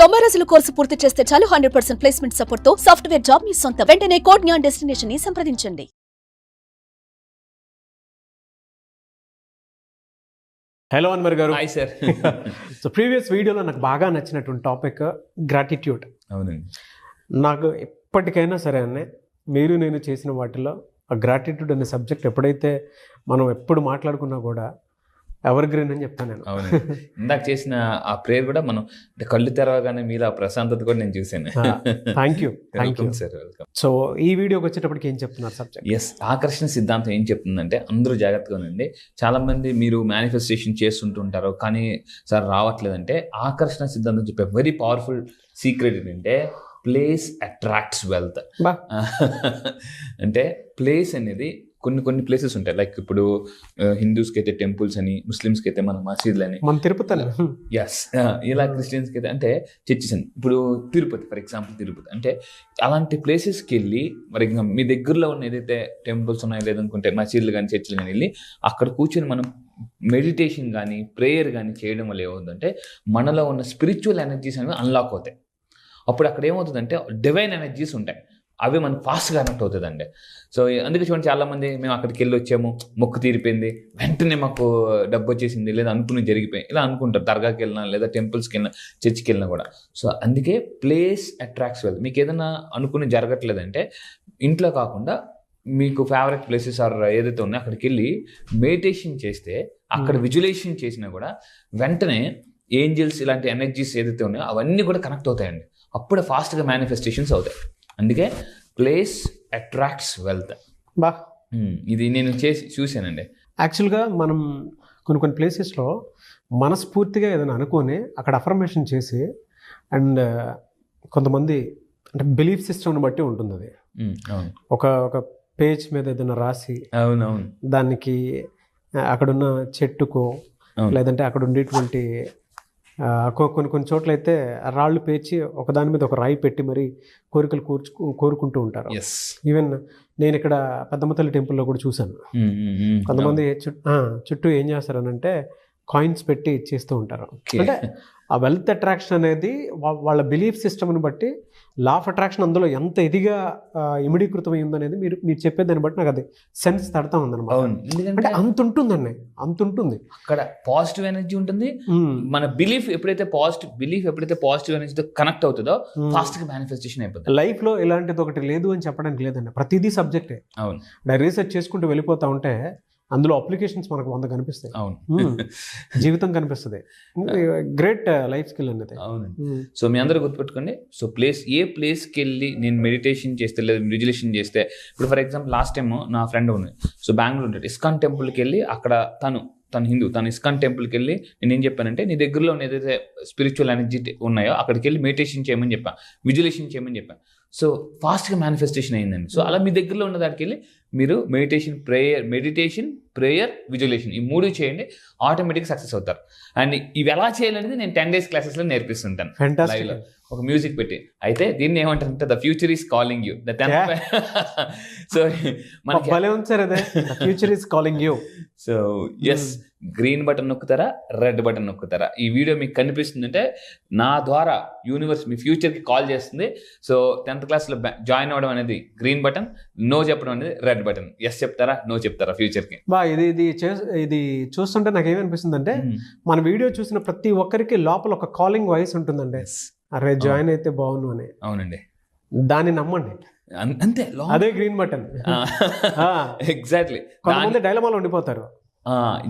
90 రోజుల కోర్సు పూర్తి చేస్తే చాలు 100% ప్లేస్మెంట్ సపోర్ట్ తో సాఫ్ట్వేర్ జాబ్ మీ సొంతం. వెంటనే కోడ్ జ్ఞాన్ డెస్టినేషన్ ని సంప్రదించండి. హలో అన్వర్ గారు. Hi sir. సో ప్రీవియస్ వీడియోలో నాకు బాగా నచ్చినటువంటి టాపిక్ గ్రాటిట్యూడ్. అవునండి. నాకు ఎప్పటికైనా సరే అనే మీరు నేను చేసిన వాటిలో ఆ గ్రాటిట్యూడ్ అనే సబ్జెక్ట్ ఎప్పుడైతే మనం ఎప్పుడు మాట్లాడుకున్నా కూడా ఎవర్ గ్రీన్ అని చెప్తాను నేను. అవునండి. ఇందాక చేసిన ఆ ప్రేయర్ కూడా మనం అంటే కళ్ళు తెరవగానే మీరు ఆ ప్రశాంతత కూడా నేను చూశాను. Thank you sir. Welcome. So ఈ వీడియోకి వచ్చేటప్పటికి ఏం చెప్తున్నారు సబ్జెక్ట్? ఎస్, ఆకర్షణ సిద్ధాంతం ఏం చెప్తుందంటే అందరూ జాగ్రత్తగా ఉండండి. చాలా మంది మీరు మేనిఫెస్టేషన్ చేస్తుంటుంటారు కానీ సార్ రావట్లేదంటే ఆకర్షణ సిద్ధాంతం చెప్పే వెరీ పవర్ఫుల్ సీక్రెట్ ఏంటంటే ప్లేస్ అట్రాక్ట్స్ వెల్త్. అంటే ప్లేస్ అనేది కొన్ని ప్లేసెస్ ఉంటాయి. లైక్ ఇప్పుడు హిందూస్కి అయితే టెంపుల్స్ అని, ముస్లిమ్స్కి అయితే మన మసీదులు అని, మన తిరుపతి. ఎస్, ఇలా క్రిస్టియన్స్కి అయితే అంటే చర్చిస్ అని. ఇప్పుడు తిరుపతి ఫర్ ఎగ్జాంపుల్, తిరుపతి అంటే అలాంటి ప్లేసెస్కి వెళ్ళి మరి మీ దగ్గరలో ఉన్న ఏదైతే టెంపుల్స్ ఉన్నాయో లేదనుకుంటే మసీదులు కానీ చర్చిలు కానీ వెళ్ళి అక్కడ కూర్చొని మనం మెడిటేషన్ కానీ ప్రేయర్ కానీ చేయడం వల్ల ఏమవుతుందంటే మనలో ఉన్న స్పిరిచువల్ ఎనర్జీస్ అనేవి అన్లాక్ అవుతాయి. అప్పుడు అక్కడ ఏమవుతుందంటే డివైన్ ఎనర్జీస్ ఉంటాయి, అవి మనకు ఫాస్ట్గా కనెక్ట్ అవుతుందండి. సో అందుకే చూడండి చాలామంది మేము అక్కడికి వెళ్ళి వచ్చాము, మొక్కు తీరిపోయింది, వెంటనే మాకు డబ్బు వచ్చేసింది, లేదా అనుకుని జరిగిపోయింది ఇలా అనుకుంటారు. దర్గాకి వెళ్ళినా లేదా టెంపుల్స్కి వెళ్ళినా చర్చికి వెళ్ళినా కూడా. సో అందుకే ప్లేస్ అట్రాక్ట్స్ వెల్త్. మీకు ఏదైనా అనుకుని జరగట్లేదంటే ఇంట్లో కాకుండా మీకు ఫేవరెట్ ప్లేసెస్ ఆర్ ఏదైతే ఉన్నాయో అక్కడికి వెళ్ళి మెడిటేషన్ చేస్తే, అక్కడ విజువలైజేషన్ చేసినా కూడా వెంటనే ఏంజల్స్ ఇలాంటి ఎనర్జీస్ ఏదైతే ఉన్నాయో అవన్నీ కూడా కనెక్ట్ అవుతాయండి. అప్పుడే ఫాస్ట్గా మేనిఫెస్టేషన్స్ అవుతాయి. అందుకే ప్లేస్ అట్రాక్ట్స్ వెల్త్. బా, ఇది నేను చూశానండి. యాక్చువల్గా మనం కొన్ని ప్లేసెస్లో మనస్ఫూర్తిగా ఏదైనా అనుకొని అక్కడ అఫర్మేషన్ చేసి, అండ్ కొంతమంది అంటే బిలీఫ్ సిస్టమ్ని బట్టి ఉంటుంది అది. అవును. ఒక పేజ్ మీద ఏదైనా రాసి అవునవును దానికి అక్కడున్న చెట్టుకో లేదంటే అక్కడ ఉండేటువంటి కొన్ని చోట్ల అయితే రాళ్ళు పేర్చి ఒకదాని మీద ఒక రాయి పెట్టి మరి కోరికలు కోరుకుంటూ ఉంటారు. ఈవెన్ నేను ఇక్కడ పెద్దమ్మ తల్లి టెంపుల్లో కూడా చూశాను. కొంతమంది చుట్టూ ఏం చేస్తారనంటే కాయిన్స్ పెట్టి చేస్తూ ఉంటారు. అంటే ఆ వెల్త్ అట్రాక్షన్ అనేది వాళ్ళ బిలీఫ్ సిస్టమ్ని బట్టి లా ఆఫ్ అట్రాక్షన్ అందులో ఎంత ఇదిగా ఇమిడీకృతం అయిందనేది మీరు చెప్పేదాన్ని బట్టి నాకు అది సెన్స్ తడతా ఉందన్నమాట. అంటే అంత ఉంటుందండి, అంత ఉంటుంది. అక్కడ పాజిటివ్ ఎనర్జీ ఉంటుంది. మన బిలీఫ్ ఎప్పుడైతే పాజిటివ్ ఎనర్జీతో కనెక్ట్ అవుతుందో ఫాస్ట్ గా మేనిఫెస్టేషన్ అయిపోతుంది. లైఫ్ లో ఇలాంటిది ఒకటి లేదు అని చెప్పడానికి లేదండి, ప్రతిదీ సబ్జెక్టే. అవును. రీసెర్చ్ చేసుకుంటూ వెళ్ళిపోతా ఉంటే అందులో అప్లికేషన్స్ మనకు 100 కనిపిస్తాయి. అవును. జీవితం కనిపిస్తుంది. గ్రేట్ లైఫ్ స్కిల్ అనేది. అవునండి. సో మీ అందరూ గుర్తుపెట్టుకోండి. సో ఏ ప్లేస్కి వెళ్ళి నేను మెడిటేషన్ చేస్తే లేదా విజువలైజేషన్ చేస్తే, ఇప్పుడు ఫర్ ఎగ్జాంపుల్ లాస్ట్ టైం నా ఫ్రెండ్ ఉంది, సో బెంగళూరు ఉంటాడు, ఇస్కాన్ టెంపుల్కి వెళ్ళి అక్కడ తను హిందూ, తను ఇస్కాన్ టెంపుల్కి వెళ్ళి నేను ఏం చెప్పానంటే నీ దగ్గరలో ఏదైతే స్పిరిచువల్ ఎనర్జీ ఉన్నాయో అక్కడికి వెళ్ళి మెడిటేషన్ చేయమని చెప్పాను, విజువలైజేషన్ చేయమని చెప్పాను. సో ఫాస్ట్గా మేనిఫెస్టేషన్ అయిందండి. సో అలా మీ దగ్గరలో ఉన్న దానికి వెళ్ళి మీరు మెడిటేషన్, ప్రేయర్, విజువలైజేషన్ ఈ 3 చేయండి, ఆటోమేటిక్గా సక్సెస్ అవుతారు. అండ్ ఇవి ఎలా చేయాలనేది నేను 10 days క్లాసెస్లో నేర్పిస్తుంటాను లైవ్లో, ఒక మ్యూజిక్ పెట్టి. అయితే దీన్ని ఏమంటారంటే the future is calling you. So future is calling you. So yes, green button నొక్కుతారా, రెడ్ బటన్ నొక్కుతారా? ఈ వీడియో మీకు కనిపిస్తుందంటే నా ద్వారా యూనివర్స్ మీ ఫ్యూచర్కి కాల్ చేస్తుంది. సో 10th క్లాస్లో జాయిన్ అవ్వడం అనేది గ్రీన్ బటన్, నో చెప్పడం అనేది రెడ్ బటన్. ఎస్ చెప్తారా, నో చెప్తారా ఫ్యూచర్కి? ఇది చూస్తుంటే నాకు ఏమనిపిస్తుంది అంటే మన వీడియో చూసిన ప్రతి ఒక్కరికి లోపల ఒక కాలింగ్ వాయిస్ ఉంటుందండి. అరే జాయిన్ అయితే బాగుండు అని. అవునండి, దాన్ని నమ్మండి, అంతే. అదే గ్రీన్ బటన్. ఎగ్జాక్ట్లీ. కొంతమంది డైలమాలో ఉండిపోతారు,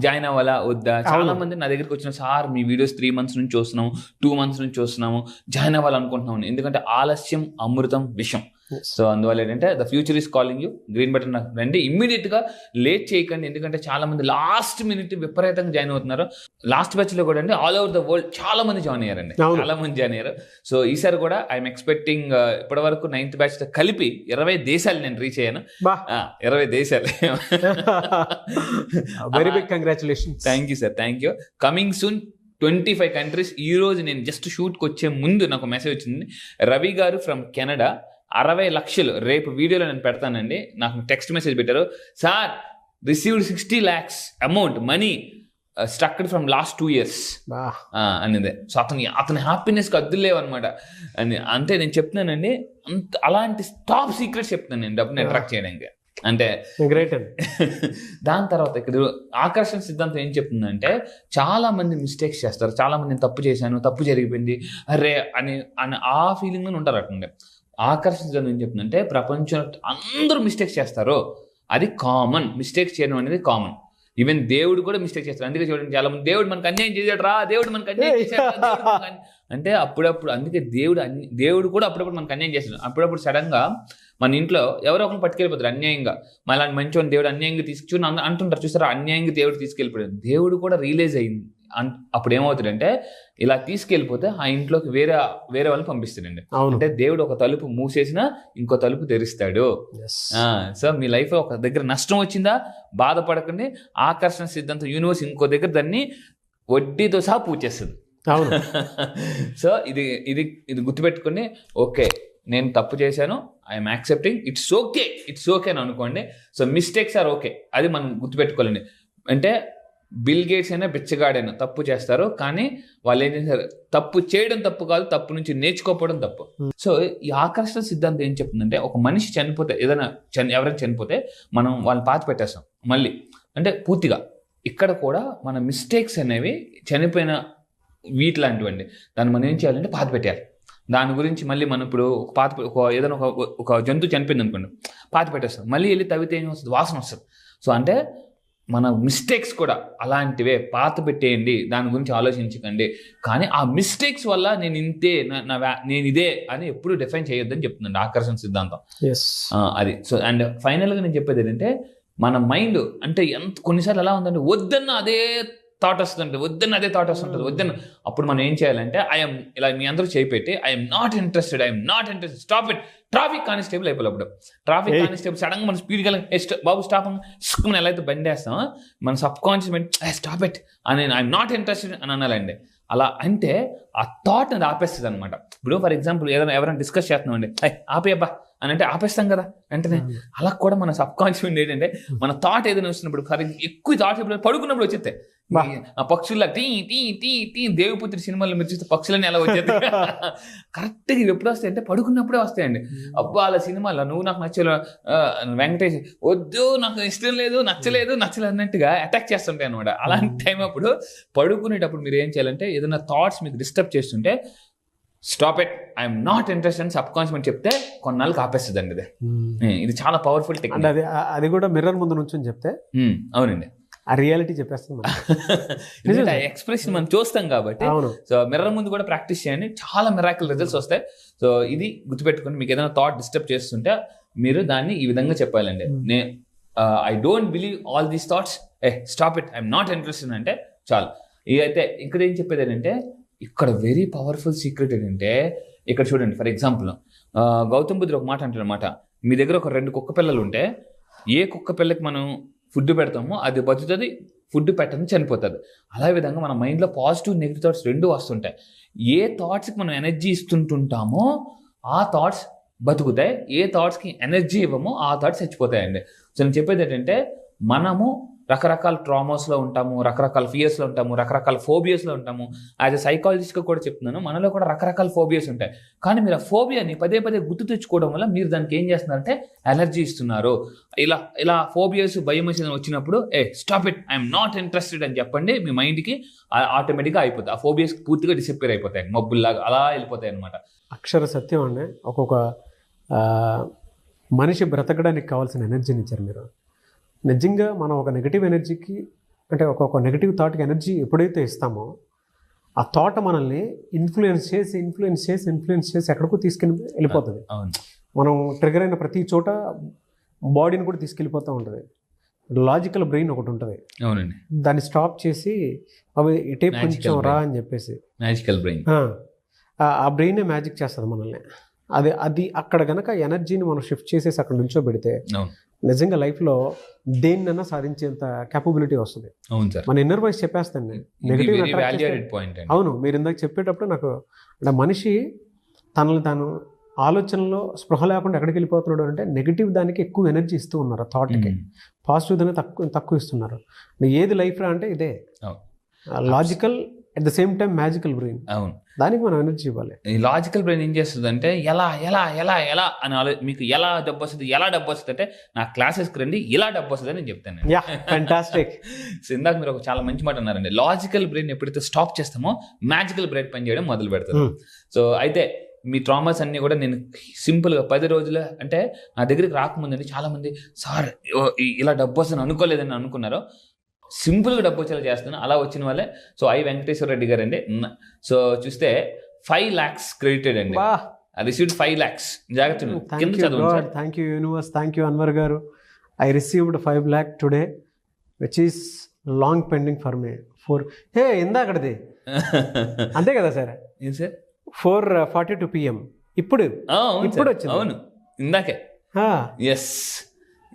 జాయిన్ అవ్వాలా వద్దా. చాలా మంది నా దగ్గరికి వచ్చిన, సార్ మీ వీడియోస్ 3 months నుంచి చూస్తున్నాము, 2 months నుంచి చూస్తున్నాము, జాయిన్ అవ్వాలనుకుంటున్నాము. ఎందుకంటే ఆలస్యం అమృతం విషం. సో అందువల్ల ఏంటంటే the future is calling you, green button రండి, ఇమ్మీడియట్గా లేట్ చేయకండి. ఎందుకంటే చాలా మంది లాస్ట్ మినిట్ విపరీతంగా జాయిన్ అవుతున్నారు. లాస్ట్ బ్యాచ్ లో కూడా అండి ఆల్ ఓవర్ ద వరల్డ్ చాలా మంది జాయిన్ అయ్యారండి, చాలా మంది జాయిన్ అయ్యారు. సో ఈసారి కూడా ఐఎమ్ ఎక్స్పెక్టింగ్ ఇప్పటి వరకు 9th batch తో కలిపి 20 దేశాలు నేను రీచ్ అయ్యాను. 20 దేశాలు. Very big congratulations. Thank you sir, thank you. Coming soon 25 countries. ఈ రోజు నేను జస్ట్ షూట్కి వచ్చే ముందు నాకు మెసేజ్ వచ్చింది, రవి గారు ఫ్రమ్ కెనడా 60 lakhs రేపు వీడియోలో నేను పెడతానండి. నాకు టెక్స్ట్ మెసేజ్ పెట్టారు, sir received 60 lakhs amount money strucked from last 2 years బా అనేది. సో అతని హ్యాపీనెస్కి అద్దులేవు అనమాట అని. అంటే నేను చెప్తున్నానండి, అలాంటి టాప్ సీక్రెట్స్ చెప్తున్నాను నేను డబ్బుని అట్రాక్ట్ చేయడానికి. అంటే గ్రేట్ అండి. దాని తర్వాత ఇక్కడ ఆకర్షణ సిద్ధాంతం ఏం చెప్తుందంటే, చాలా మంది మిస్టేక్స్ చేస్తారు, చాలా మంది నేను తప్పు చేశాను, తప్పు జరిగిపోయింది అరే అని ఆ ఫీలింగ్లో ఉంటారు అట్లా. ఆకర్షణ సిద్ధాంతం ఏం చెప్తుందంటే, ప్రపంచంలో అందరూ మిస్టేక్స్ చేస్తారు, అది కామన్. మిస్టేక్స్ చేయడం అనేది కామన్. ఈవెన్ దేవుడు కూడా మిస్టేక్ చేస్తారు. అందుకే చూడండి, చాలా మంది దేవుడు మనకు అన్యాయం చేశాడు రా, దేవుడు మనకు అన్యాయం చేశాడు అంటే అప్పుడప్పుడు, అందుకే దేవుడు కూడా అప్పుడప్పుడు మనకు అన్యాయం చేస్తాడు. అప్పుడప్పుడు సడన్ గా మన ఇంట్లో ఎవరో ఒకరు పట్టుకెళ్ళిపోతారు అన్యాయంగా. మళ్ళీ మంచిగా దేవుడు అన్యాయంగా తీసుకుని అంటుంటారు చూస్తారా, అన్యాయంగా దేవుడు తీసుకెళ్ళిపోయాడు. దేవుడు కూడా రియలైజ్ అయింది. అప్పుడు ఏమవుతుందంటే, ఇలా తీసుకెళ్ళిపోతే ఆ ఇంట్లోకి వేరే వాళ్ళు పంపిస్తాడండి. అంటే దేవుడు ఒక తలుపు మూసేసినా ఇంకో తలుపు తెరుస్తాడు. సో మీ లైఫ్ లో ఒక దగ్గర నష్టం వచ్చిందా, బాధపడకండి. ఆకర్షణ సిద్ధాంతం యూనివర్స్ ఇంకో దగ్గర దాన్ని వడ్డీతో సహా పూచేస్తుంది. సో ఇది గుర్తుపెట్టుకుని, ఓకే నేను తప్పు చేశాను, ఐఎమ్ యాక్సెప్టింగ్, ఇట్స్ ఓకే అని అనుకోండి. సో మిస్టేక్స్ ఆర్ ఓకే, అది మనం గుర్తుపెట్టుకోవాలండి. అంటే బిల్ గేట్స్ అయినా బిచ్చగాడైనా తప్పు చేస్తారు, కానీ వాళ్ళు ఏం చేస్తారు, తప్పు చేయడం తప్పు కాదు, తప్పు నుంచి నేర్చుకోకపోవడం తప్పు. సో ఈ ఆకర్షణ సిద్ధాంతం ఏం చెప్తుందంటే, ఒక మనిషి చనిపోతే, ఎవరైనా చనిపోతే మనం వాళ్ళని పాతి పెట్టేస్తాం మళ్ళీ, అంటే పూర్తిగా. ఇక్కడ కూడా మన మిస్టేక్స్ అనేవి చనిపోయిన వీటిలాంటివండి. దాన్ని మనం ఏం చేయాలంటే పాతి పెట్టాలి. దాని గురించి మళ్ళీ మనం ఇప్పుడు ఏదైనా ఒక జంతువు చనిపోయింది అనుకోండి, పాతి పెట్టేస్తాం, మళ్ళీ వెళ్ళి తవ్వితే ఏం వస్తుంది, వాసన వస్తుంది. సో అంటే మన మిస్టేక్స్ కూడా అలాంటివే, పాత పెట్టేయండి, దాని గురించి ఆలోచించకండి. కానీ ఆ మిస్టేక్స్ వల్ల నేను ఇంతే, నేను ఇదే అని ఎప్పుడు డిఫైన్ చేయొద్దని చెప్తుందండి ఆకర్షణ సిద్ధాంతం. అది. సో అండ్ ఫైనల్గా నేను చెప్పేది ఏంటంటే, మన మైండ్ అంటే కొన్నిసార్లు ఎలా ఉందంటే, వద్దన్న అదే థాట్ వస్తుందంటే, వద్దన్న అప్పుడు మనం ఏం చేయాలంటే, ఇలా మీ అందరూ చేయిపెట్టి I'm not interested, stop it. Traffic constable అయిపోయి, అప్పుడు ట్రాఫిక్ కానిస్టేబుల్ సడన్ గా మన స్పీడ్కి బాబు స్టాప్ అని ఎలా అయితే బండి వేస్తామో, మన sub conscious mind stop it అని, ఐఎమ్ నాట్ ఇంట్రెస్టెడ్ అని అనాలండి. అలా అంటే ఆ థాట్ అది ఆపేస్తుంది అనమాట. ఇప్పుడు ఫర్ ఎగ్జాంపుల్ ఎవరైనా డిస్కస్ చేస్తున్నాం అండి, ఆపేయబ్బా అని అంటే ఆపేస్తాం కదా వెంటనే. అలా కూడా మన సబ్ కాన్షియస్ మైండ్ ఏంటంటే, మన థాట్ ఏదైనా వస్తున్నప్పుడు, ఎక్కువ థాట్ పడుకున్నప్పుడు వచ్చేస్తాయి. ఆ పక్షుల్లా టీ టీ టీ టీ దేవిపుత్రి సినిమాలో మీరు చూస్తే పక్షులన్నీ ఎలా వచ్చేది కరెక్ట్గా ఇవి ఎప్పుడు వస్తాయి అంటే పడుకున్నప్పుడే వస్తాయండి. అబ్బా అలా సినిమాలో నువ్వు నాకు నచ్చలేదు, వెంకటేష్ వద్దు నాకు ఇష్టం లేదు, నచ్చలేదు అన్నట్టుగా అటాక్ చేస్తుంటాయి అనమాట. అలాంటి టైం అప్పుడు పడుకునేటప్పుడు మీరు ఏం చేయాలంటే, ఏదైనా థాట్స్ మీకు డిస్టర్బ్ చేస్తుంటే stop it, I'm not interested sub conscious చెప్తే కొన్నాళ్ళకి ఆపేస్తుంది అండి. ఇది చాలా పవర్ఫుల్ టెక్నిక్. అది కూడా మిర్రర్ ముందు నుంచి చెప్తే అవునండి, ఆ రియాలిటీ చెప్పేస్తాం. ఎక్స్ప్రెషన్ మనం చూస్తాం కాబట్టి. సో మిర్రర్ ముందు కూడా ప్రాక్టీస్ చేయండి, చాలా మిరాకిల్ రిజల్ట్స్ వస్తాయి. సో ఇది గుర్తుపెట్టుకుని, మీకు ఏదైనా థాట్ డిస్టర్బ్ చేస్తుంటే మీరు దాన్ని ఈ విధంగా చెప్పాలండి, I don't believe all these thoughts, stop it, I'm not interested అంటే చాలు. ఇదైతే ఇక్కడ ఏం చెప్పేది ఏంటంటే, ఇక్కడ వెరీ పవర్ఫుల్ సీక్రెట్ ఏంటంటే, ఇక్కడ చూడండి ఫర్ ఎగ్జాంపుల్ గౌతమ్ బుద్ధుడు ఒక మాట అంటారనమాట, మీ దగ్గర ఒక 2 కుక్క పిల్లలు ఉంటే, ఏ కుక్క పిల్లకి మనం ఫుడ్ పెడతామో అది బతుకుతుంది, ఫుడ్ పెట్టని చనిపోతుంది. అలా విధంగా మన మైండ్లో పాజిటివ్ నెగిటివ్ థాట్స్ 2 వస్తుంటాయి. ఏ థాట్స్కి మనం ఎనర్జీ ఇస్తుంటుంటామో ఆ థాట్స్ బతుకుతాయి, ఏ థాట్స్కి ఎనర్జీ ఇవ్వమో ఆ థాట్స్ చచ్చిపోతాయండి. సో నేను చెప్పేది ఏంటంటే, మనము రకరకాల ట్రామాస్లో ఉంటాము, రకరకాల ఫియర్స్లో ఉంటాము, రకరకాల ఫోబియాస్లో ఉంటాము. యాజ్ ఎ సైకాలజిస్ట్గా కూడా చెప్తున్నాను, మనలో కూడా రకరకాల ఫోబియాస్ ఉంటాయి. కానీ మీరు ఆ ఫోబియాని పదే గుర్తు తెచ్చుకోవడం వల్ల మీరు దానికి ఏం చేస్తున్నారంటే ఎనర్జీ ఇస్తున్నారు. ఇలా ఫోబియాస్, భయం వచ్చినప్పుడు stop it, I'm not interested అని చెప్పండి, మీ మైండ్కి ఆటోమేటిక్గా అయిపోతుంది. ఆ ఫోబియాస్ పూర్తిగా డిసప్పేర్ అయిపోతాయి, మబ్బుల్లాగా అలా వెళ్ళిపోతాయి అనమాట. అక్షర సత్యం అండి. ఒక్కొక్క మనిషి బ్రతకడానికి కావాల్సిన ఎనర్జీని ఇచ్చారు మీరు. నిజంగా మనం ఒక నెగిటివ్ ఎనర్జీకి, అంటే ఒక్కొక్క నెగిటివ్ థాట్కి ఎనర్జీ ఎప్పుడైతే ఇస్తామో, ఆ థాట్ మనల్ని ఇన్ఫ్లుయెన్స్ చేసి ఎక్కడికో వెళ్ళిపోతుంది. మనం ట్రిగర్ అయిన ప్రతి చోట బాడీని కూడా తీసుకెళ్ళిపోతూ ఉంటుంది. లాజికల్ బ్రెయిన్ ఒకటి ఉంటుంది, దాన్ని స్టాప్ చేసి అవి ఇటే కొంచెం రా అని చెప్పేసి, మ్యాజికల్ బ్రెయిన్, ఆ బ్రెయినే మ్యాజిక్ చేస్తుంది మనల్ని. అది అక్కడ గనక ఎనర్జీని మనం షిఫ్ట్ చేసేసి అక్కడ నుంచో పెడితే నిజంగా లైఫ్లో దేన్నైనా సాధించేంత క్యాపబిలిటీ వస్తుంది. మన ఇన్నర్ వాయిస్ చెప్పేస్తాను నెగిటివ్. అవును, మీరు ఇందాక చెప్పేటప్పుడు నాకు అంటే మనిషి తనని తాను ఆలోచనలో స్పృహ లేకుండా ఎక్కడికి వెళ్ళిపోతున్నాడు అంటే నెగిటివ్ దానికి ఎక్కువ ఎనర్జీ ఇస్తూ ఉన్నారు థాట్కి, పాజిటివ్ దానికి తక్కువ ఇస్తున్నారు. ఏది లైఫ్ రా అంటే ఇదే logical at the same time magical brain. అవును, దానికి మనం ఎనర్జీ ఇవ్వాలి. ఈ లాజికల్ బ్రెయిన్ ఏం చేస్తుంది అంటే ఎలా ఎలా ఎలా ఎలా అని మీకు ఎలా డబ్బు వస్తుంది అంటే నా క్లాసెస్కి రండి, ఇలా డబ్బు వస్తుంది అని నేను చెప్తాను. Yeah, fantastic. సో ఇందాక మీరు ఒక చాలా మంచి మాట అన్నారండి. లాజికల్ బ్రెయిన్ ఎప్పుడైతే స్టాప్ చేస్తామో మ్యాజికల్ బ్రెయిన్ పని చేయడం మొదలు పెడతారు. సో అయితే మీ ట్రామాస్ అన్నీ కూడా నేను సింపుల్గా 10 రోజులు అంటే నా దగ్గరికి రాకముందండి చాలామంది సార్ ఇలా డబ్బు వస్తుంది అనుకోలేదని అనుకున్నారు. సింపుల్గా డబ్బు వచ్చేలా చేస్తున్నాను. అలా వచ్చిన వాళ్ళే సో వెంకటేశ్వర రెడ్డి గారు అండి. సో చూస్తే 5 lakhs క్రెడిటెడ్ అండి. Received 5 lakhs. జాగ్రత్త కింద చదవండి. Thank you universe, thank you Anwar గారు. I received 5 lakh today which is long pending for me. ఇందాకది అంతే కదా సార్? ఏం సార్? 4:42 PM ఇప్పుడు వచ్చింది. అవును, ఇందాకే. ఎస్,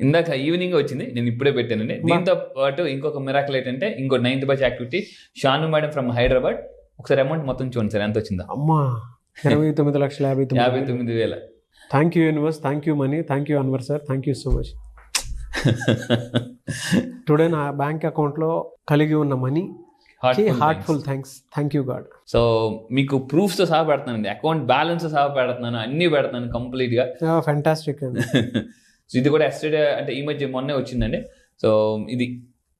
ఇందాక ఈవినింగ్ వచ్చింది, నేను ఇప్పుడే పెట్టానండి. దీంతో పాటు ఇంకొక మిరాకిల్ ఏంటంటే ఇంకో 9th batch activity Shanu madam from Hyderabad. ఒకసారి అమౌంట్ మొత్తం చూడండి సార్ ఎంత వచ్చిందా? అమ్మా 29,59,000. Thank you universe, thank you money, thank you Anwar sir, thank you so much. Today నా బ్యాంక్ అకౌంట్లో కలిగి ఉన్న money heartful thanks, thank you god. So మీకు ప్రూఫ్స్తో సహా పెడతానండి, అకౌంట్ బ్యాలెన్స్ సహా పెడుతున్నాను, అన్నీ పెడతాను కంప్లీట్గా. ఫ్యాంటాస్టిక్ అండి. సో ఇది కూడా ఎస్టర్డే అంటే ఈ మధ్య మొన్నే వచ్చిందండి. సో ఇది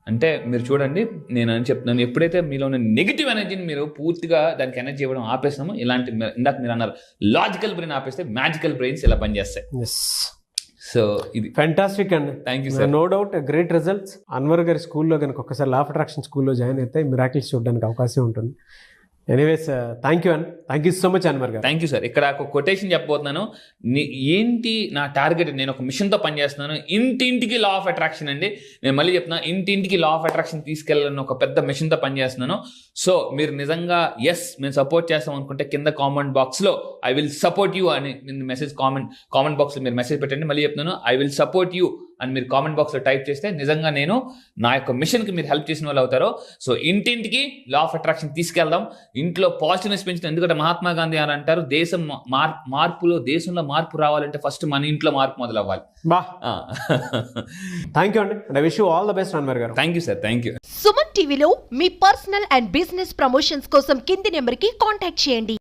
అంటే మీరు చూడండి, నేను అని చెప్తున్నాను, ఎప్పుడైతే మీలో ఉన్న నెగిటివ్ ఎనర్జీని మీరు పూర్తిగా దానికి ఎనర్జీ ఇవ్వడం ఆపేస్తామో, ఇలాంటి ఇందాక మీరు అన్నారు లాజికల్ బ్రెయిన్ ఆపేస్తే మ్యాజికల్ బ్రెయిన్స్ ఇలా పనిచేస్తాయి. సో ఇది ఫ్యాంటాస్టిక్ అండి. Thank you sir. No doubt great results. Anwar గారి స్కూల్లో కనుక ఒక్కసారి లా ఆఫ్ అట్రాక్షన్ స్కూల్లో జాయిన్ అయితే మిరాకిల్స్ చూడడానికి అవకాశం ఉంటుంది. Anyways thank you thank you so much Anwar గారు. Thank you sir. ఇక్కడ ఒక కొటేషన్ చెప్పబోతున్నాను. ఏంటి నా టార్గెట్, నేను ఒక మిషన్తో పనిచేస్తున్నాను. ఇంటింటికి లా ఆఫ్ అట్రాక్షన్ అండి. నేను మళ్ళీ చెప్తున్నాను, ఇంటింటికి లా ఆఫ్ అట్రాక్షన్ తీసుకెళ్ళాలని ఒక పెద్ద మిషన్తో పనిచేస్తున్నాను. సో మీరు నిజంగా ఎస్ మేము సపోర్ట్ చేస్తాం అనుకుంటే కింద కామెంట్ బాక్స్లో ఐ విల్ సపోర్ట్ యూ అని మెసేజ్ కామెంట్ బాక్స్లో మీరు మెసేజ్ పెట్టండి. మళ్ళీ చెప్తున్నాను, ఐ విల్ సపోర్ట్ యూ అని మీరు కామెంట్ బాక్స్లో టైప్ చేస్తే నిజంగా నేను నా యొక్క మిషన్కి మీరు హెల్ప్ చేసిన వాళ్ళు అవుతారో. సో ఇంటింటికి లా ఆఫ్ అట్రాక్షన్ తీసుకెళ్దాం, ఇంట్లో పాజిటివ్నెస్ పెంచుతాం. ఎందుకంటే మహాత్మా గాంధీ అని అంటారు, దేశంలో మార్పు రావాలంటే ఫస్ట్ మన ఇంట్లో మార్పు మొదలు అవ్వాలి. థ్యాంక్ యూ అండి. I wish you all the best Anwar గారు. Thank you sir. Thank you. Suman టీవీలో మీ పర్సనల్ అండ్ బిజినెస్ ప్రమోషన్స్ కోసం కింది నెంబర్కి కాంటాక్ట్ చేయండి.